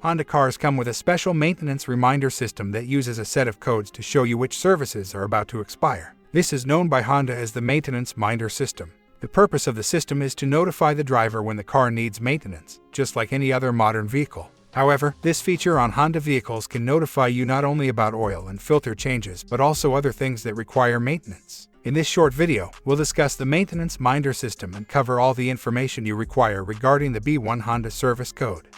Honda cars come with a special maintenance reminder system that uses a set of codes to show you which services are about to expire. This is known by Honda as the maintenance minder system. The purpose of the system is to notify the driver when the car needs maintenance, just like any other modern vehicle. However, this feature on Honda vehicles can notify you not only about oil and filter changes but also other things that require maintenance. In this short video, we'll discuss the maintenance minder system and cover all the information you require regarding the B1 Honda service code.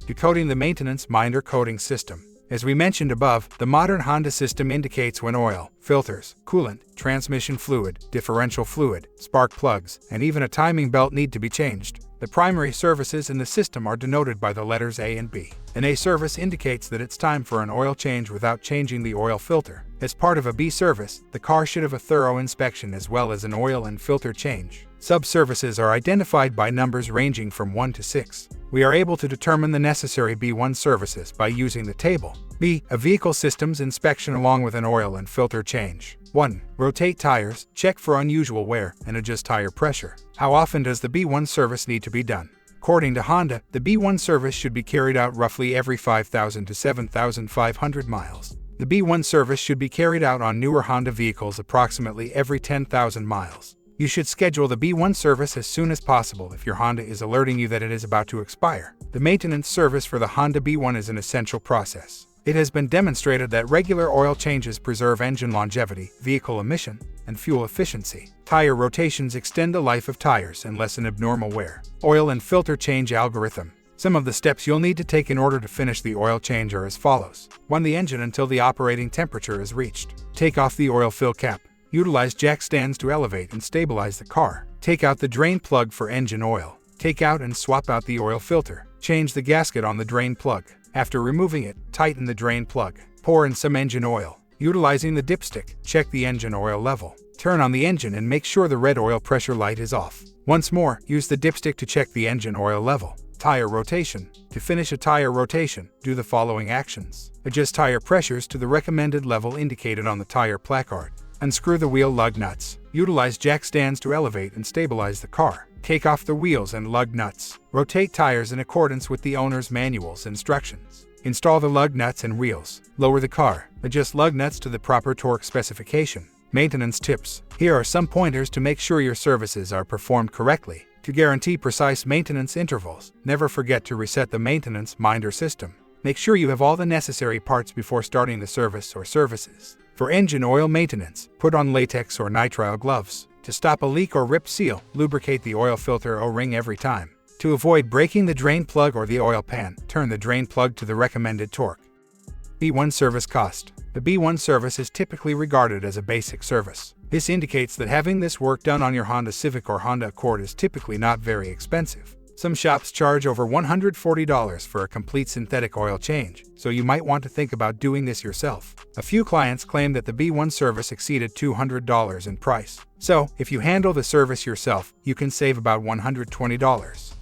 Decoding the maintenance minder coding system. As we mentioned above, the modern Honda system indicates when oil, filters, coolant, transmission fluid, differential fluid, spark plugs, and even a timing belt need to be changed. The primary services in the system are denoted by the letters A and B. An A service indicates that it's time for an oil change without changing the oil filter. As part of a B service, the car should have a thorough inspection as well as an oil and filter change. Sub-services are identified by numbers ranging from 1 to 6. We are able to determine the necessary B1 services by using the table. B. A vehicle systems inspection along with an oil and filter change. 1. Rotate tires, check for unusual wear, and adjust tire pressure. How often does the B1 service need to be done? According to Honda, the B1 service should be carried out roughly every 5,000 to 7,500 miles. The B1 service should be carried out on newer Honda vehicles approximately every 10,000 miles. You should schedule the B1 service as soon as possible if your Honda is alerting you that it is about to expire. The maintenance service for the Honda B1 is an essential process. It has been demonstrated that regular oil changes preserve engine longevity, vehicle emission, and fuel efficiency. Tire rotations extend the life of tires and lessen abnormal wear. Oil and filter change algorithm. Some of the steps you'll need to take in order to finish the oil change are as follows. Run the engine until the operating temperature is reached. Take off the oil fill cap. Utilize jack stands to elevate and stabilize the car. Take out the drain plug for engine oil. Take out and swap out the oil filter. Change the gasket on the drain plug. After removing it, tighten the drain plug. Pour in some engine oil. Utilizing the dipstick, check the engine oil level. Turn on the engine and make sure the red oil pressure light is off. Once more, use the dipstick to check the engine oil level. Tire rotation. To finish a tire rotation, do the following actions. Adjust tire pressures to the recommended level indicated on the tire placard. Unscrew the wheel lug nuts. Utilize jack stands to elevate and stabilize the car. Take off the wheels and lug nuts. Rotate tires in accordance with the owner's manual's instructions. Install the lug nuts and wheels. Lower the car. Adjust lug nuts to the proper torque specification. Maintenance tips. Here are some pointers to make sure your services are performed correctly. To guarantee precise maintenance intervals, never forget to reset the maintenance minder system. Make sure you have all the necessary parts before starting the service or services. For engine oil maintenance, put on latex or nitrile gloves. To stop a leak or rip seal, lubricate the oil filter O-ring every time. To avoid breaking the drain plug or the oil pan, turn the drain plug to the recommended torque. B1 service cost. The B1 service is typically regarded as a basic service. This indicates that having this work done on your Honda Civic or Honda Accord is typically not very expensive. Some shops charge over $140 for a complete synthetic oil change, so you might want to think about doing this yourself. A few clients claim that the B1 service exceeded $200 in price. So, if you handle the service yourself, you can save about $120.